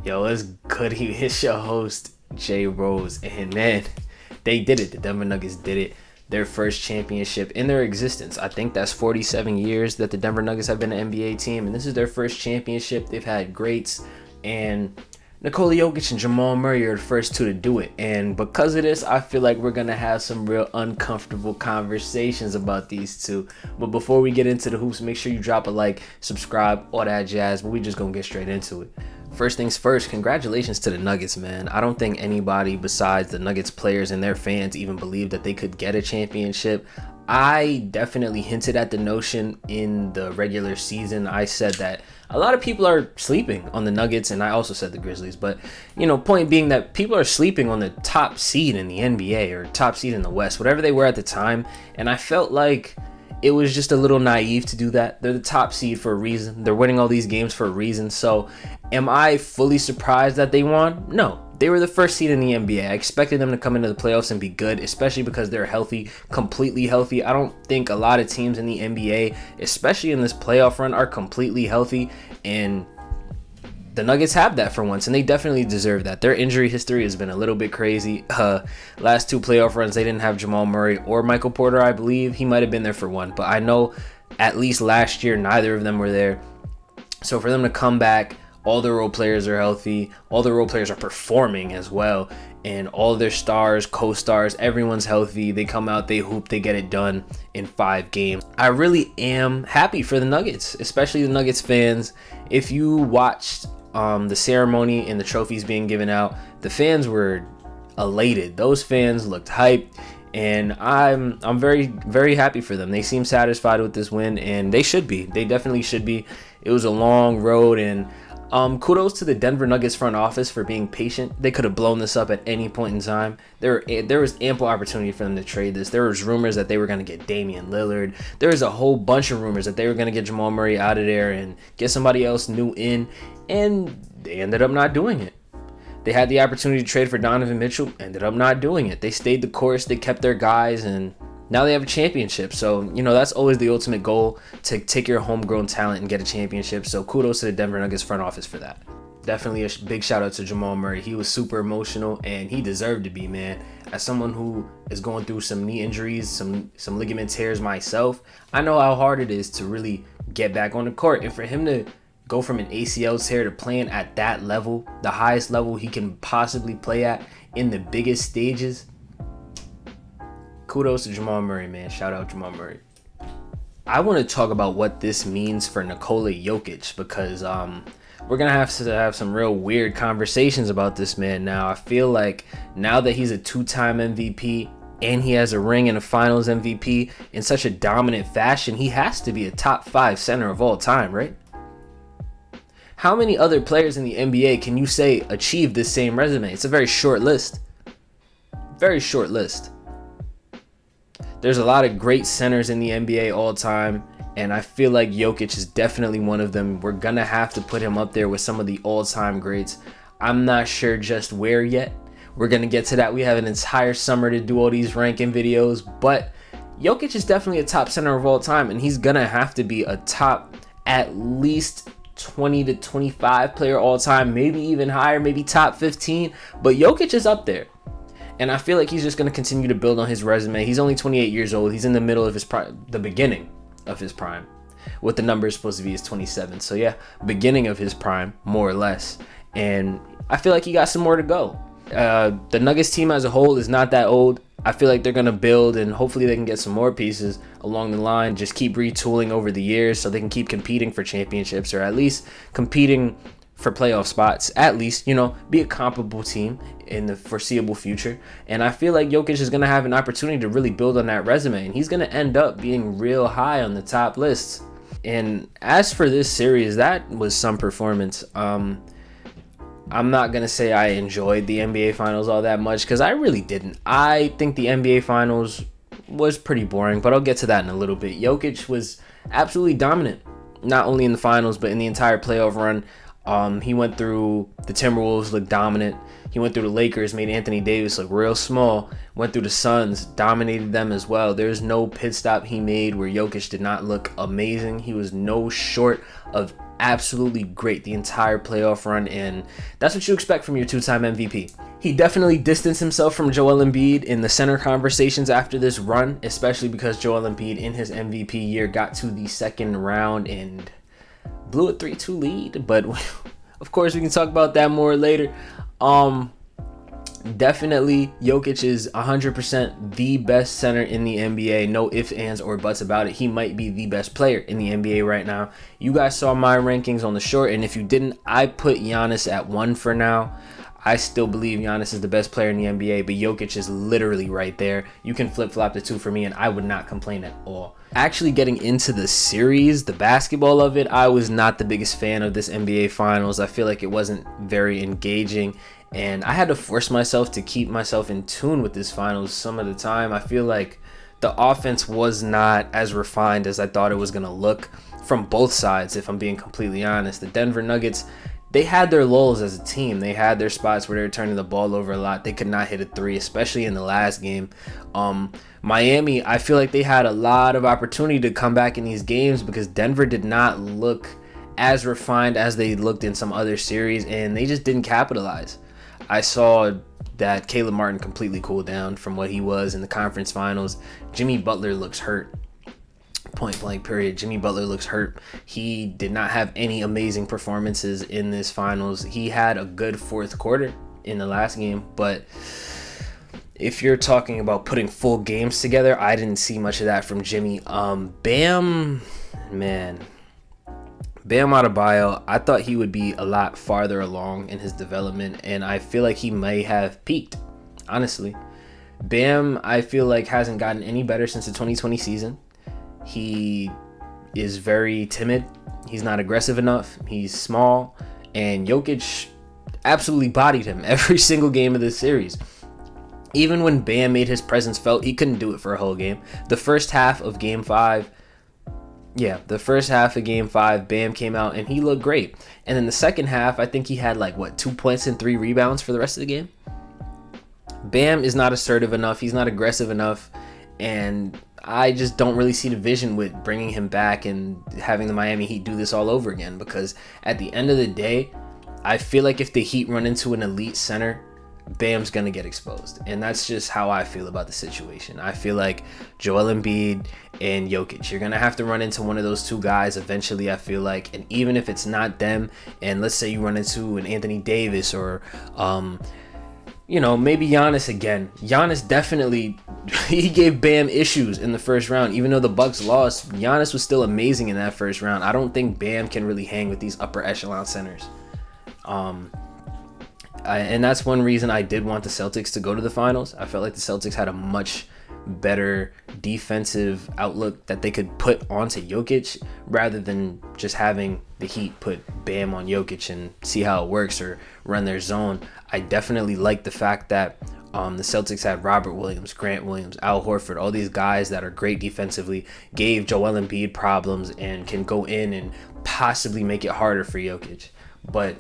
Yo, it's good. It's your host, Jayrose. And man, they did it. The Denver Nuggets did it. Their first championship in their existence. I think that's 47 years that the Denver Nuggets have been an NBA team. And this is their first championship. They've had greats. And Nikola Jokic and Jamal Murray are the first two to do it. And because of this, I feel like we're going to have some real uncomfortable conversations about these two. But before we get into the hoops, make sure you drop a like, subscribe, all that jazz. But we just going to get straight into it. First things first, congratulations to the Nuggets, man. I don't think anybody besides the Nuggets players and their fans even believed that they could get a championship. I definitely hinted at the notion in the regular season. I said that a lot of people are sleeping on the Nuggets, and I also said the Grizzlies. But, point being that people are sleeping on the top seed in the NBA or top seed in the West, whatever they were at the time. And I felt like it was just a little naive to do that. They're the top seed for a reason. They're winning all these games for a reason. So am I fully surprised that they won? No. They were the first seed in the NBA. I expected them to come into the playoffs and be good, especially because they're healthy, completely healthy. I don't think a lot of teams in the NBA, especially in this playoff run, are completely healthy. And the Nuggets have that for once, and they definitely deserve that. Their injury history has been a little bit crazy. Last two playoff runs, they didn't have Jamal Murray or Michael Porter, I believe. He might have been there for one, but I know at least last year, neither of them were there. So for them to come back, all the role players are healthy. All the role players are performing as well. And all their stars, co-stars, everyone's healthy. They come out, they hoop, they get it done in 5 games. I really am happy for the Nuggets, especially the Nuggets fans. If you watched the ceremony and the trophies being given out, the fans were elated. Those fans looked hyped, and I'm very, very happy for them. They seem satisfied with this win, and they should be. They definitely should be. It was a long road, and kudos to the Denver Nuggets front office for being patient. They could have blown this up at any point in time. There was ample opportunity for them to trade this. There was rumors that they were going to get Damian Lillard. There was a whole bunch of rumors that they were going to get Jamal Murray out of there and get somebody else new in, and they ended up not doing it. They had the opportunity to trade for Donovan Mitchell, ended up not doing it. They stayed the course, they kept their guys, and now they have a championship. So, that's always the ultimate goal, to take your homegrown talent and get a championship. So kudos to the Denver Nuggets front office for that. Definitely a big shout out to Jamal Murray. He was super emotional, and he deserved to be, man. As someone who is going through some knee injuries, some ligament tears myself, I know how hard it is to really get back on the court. And for him to go from an ACL tear to playing at that level, the highest level he can possibly play at in the biggest stages, kudos to Jamal Murray, man. Shout out Jamal Murray. I want to talk about what this means for Nikola Jokic, because we're going to have some real weird conversations about this man now. I feel like now that he's a 2-time MVP and he has a ring and a finals MVP in such a dominant fashion, he has to be a top 5 center of all time, right? How many other players in the NBA can you say achieve this same resume? It's a very short list. Very short list. There's a lot of great centers in the NBA all time, and I feel like Jokic is definitely one of them. We're going to have to put him up there with some of the all-time greats. I'm not sure just where yet. We're going to get to that. We have an entire summer to do all these ranking videos, but Jokic is definitely a top center of all time, and he's going to have to be a top at least 20 to 25 player all time, maybe even higher, maybe top 15, but Jokic is up there. And I feel like he's just going to continue to build on his resume. He's only 28 years old. He's in the middle of his prime, the beginning of his prime. What the number is supposed to be is 27. So yeah, beginning of his prime, more or less. And I feel like he got some more to go. The Nuggets team as a whole is not that old. I feel like they're going to build, and hopefully they can get some more pieces along the line. Just keep retooling over the years so they can keep competing for championships, or at least competing for playoff spots, at least, be a comparable team in the foreseeable future. And I feel like Jokic is going to have an opportunity to really build on that resume, and he's going to end up being real high on the top lists. And as for this series, that was some performance. I'm not going to say I enjoyed the NBA Finals all that much, because I really didn't. I think the NBA Finals was pretty boring, but I'll get to that in a little bit. Jokic was absolutely dominant, not only in the finals, but in the entire playoff run. He went through the Timberwolves, looked dominant. He went through the Lakers, made Anthony Davis look real small. Went through the Suns, dominated them as well. There's no pit stop he made where Jokic did not look amazing. He was no short of absolutely great the entire playoff run, and that's what you expect from your two-time MVP. He definitely distanced himself from Joel Embiid in the center conversations after this run, especially because Joel Embiid in his MVP year got to the second round and blew a 3-2 lead, but of course we can talk about that more later. Definitely Jokic is 100% the best center in the NBA. No ifs, ands, or buts about it. He might be the best player in the NBA right now. You guys saw my rankings on the short, and if you didn't, I put Giannis at 1 for now. I still believe Giannis is the best player in the NBA, but Jokic is literally right there. You can flip-flop the two for me, and I would not complain at all. Actually getting into the series, the basketball of it, I was not the biggest fan of this NBA Finals. I feel like it wasn't very engaging, and I had to force myself to keep myself in tune with this Finals some of the time. I feel like the offense was not as refined as I thought it was going to look from both sides, if I'm being completely honest. The Denver Nuggets, they had their lulls as a team. They had their spots where they were turning the ball over a lot. They could not hit a three, especially in the last game. Miami, I feel like they had a lot of opportunity to come back in these games because Denver did not look as refined as they looked in some other series, and they just didn't capitalize. I saw that Caleb Martin completely cooled down from what he was in the conference finals. Jimmy Butler looks hurt. Point blank period. Jimmy Butler looks hurt. He did not have any amazing performances in this finals. He had a good fourth quarter in the last game, but if you're talking about putting full games together, I didn't see much of that from Jimmy. Bam Adebayo, I thought he would be a lot farther along in his development, and I feel like he may have peaked, honestly. Bam, I feel like hasn't gotten any better since the 2020 season. He is very timid. He's not aggressive enough. He's small. And Jokic absolutely bodied him every single game of this series. Even when Bam made his presence felt, he couldn't do it for a whole game. The first half of Game 5, Bam came out and he looked great. And then the second half, I think he had 2 points and 3 rebounds for the rest of the game. Bam is not assertive enough. He's not aggressive enough. And I just don't really see the vision with bringing him back and having the Miami Heat do this all over again, because at the end of the day, I feel like if the Heat run into an elite center, Bam's going to get exposed. And that's just how I feel about the situation. I feel like Joel Embiid and Jokic, you're going to have to run into one of those two guys eventually, I feel like. And even if it's not them, and let's say you run into an Anthony Davis or maybe Giannis again. Giannis definitely, he gave Bam issues in the first round. Even though the Bucks lost, Giannis was still amazing in that first round. I don't think Bam can really hang with these upper echelon centers. And that's one reason I did want the Celtics to go to the finals. I felt like the Celtics had a much better defensive outlook that they could put onto Jokic rather than just having the Heat put Bam on Jokic and see how it works or run their zone. I definitely like the fact that the Celtics had Robert Williams, Grant Williams, Al Horford, all these guys that are great defensively, gave Joel Embiid problems and can go in and possibly make it harder for Jokic. But,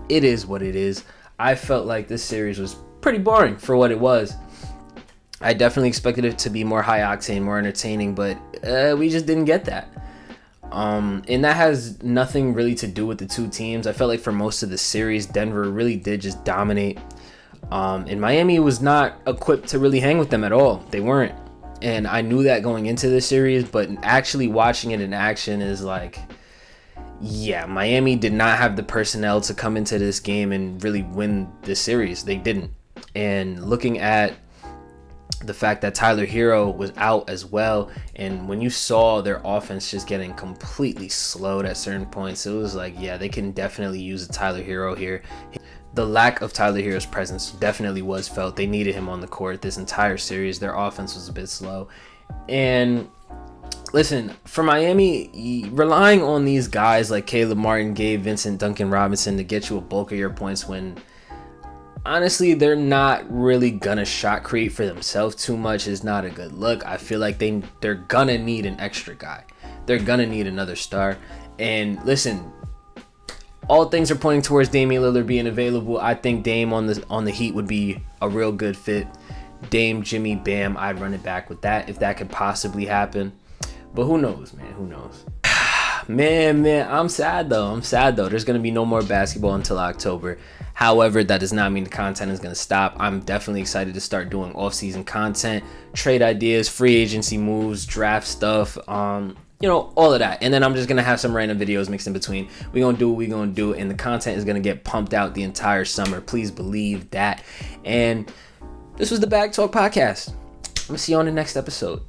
it is what it is. I felt like this series was pretty boring for what it was. I definitely expected it to be more high octane, more entertaining, but we just didn't get that. And that has nothing really to do with the two teams. I felt like for most of the series, Denver really did just dominate. And Miami was not equipped to really hang with them at all. They weren't. And I knew that going into this series, but actually watching it in action is like, yeah, Miami did not have the personnel to come into this game and really win this series. They didn't. And looking at the fact that Tyler Hero was out as well, and when you saw their offense just getting completely slowed at certain points, it was like, yeah, they can definitely use a Tyler Hero here. The lack of Tyler Hero's presence definitely was felt. They needed him on the court this entire series. Their offense was a bit slow. And listen, for Miami, relying on these guys like Caleb Martin, Gabe Vincent, Duncan Robinson to get you a bulk of your points when honestly they're not really gonna shot create for themselves too much is not a good look. I feel like they're gonna need an extra guy. They're gonna need another star. And listen, all things are pointing towards Damian Lillard being available. I think Dame on the Heat would be a real good fit. Dame, Jimmy, Bam, I'd run it back with that if that could possibly happen. But who knows, man? Who knows? Man, I'm sad though. There's going to be no more basketball until October. However, that does not mean the content is going to stop. I'm definitely excited to start doing off-season content, trade ideas, free agency moves, draft stuff, all of that. And then I'm just going to have some random videos mixed in between. We're going to do what we're going to do, and the content is going to get pumped out the entire summer. Please believe that. And this was the BagTalk podcast. I'm going to see you on the next episode.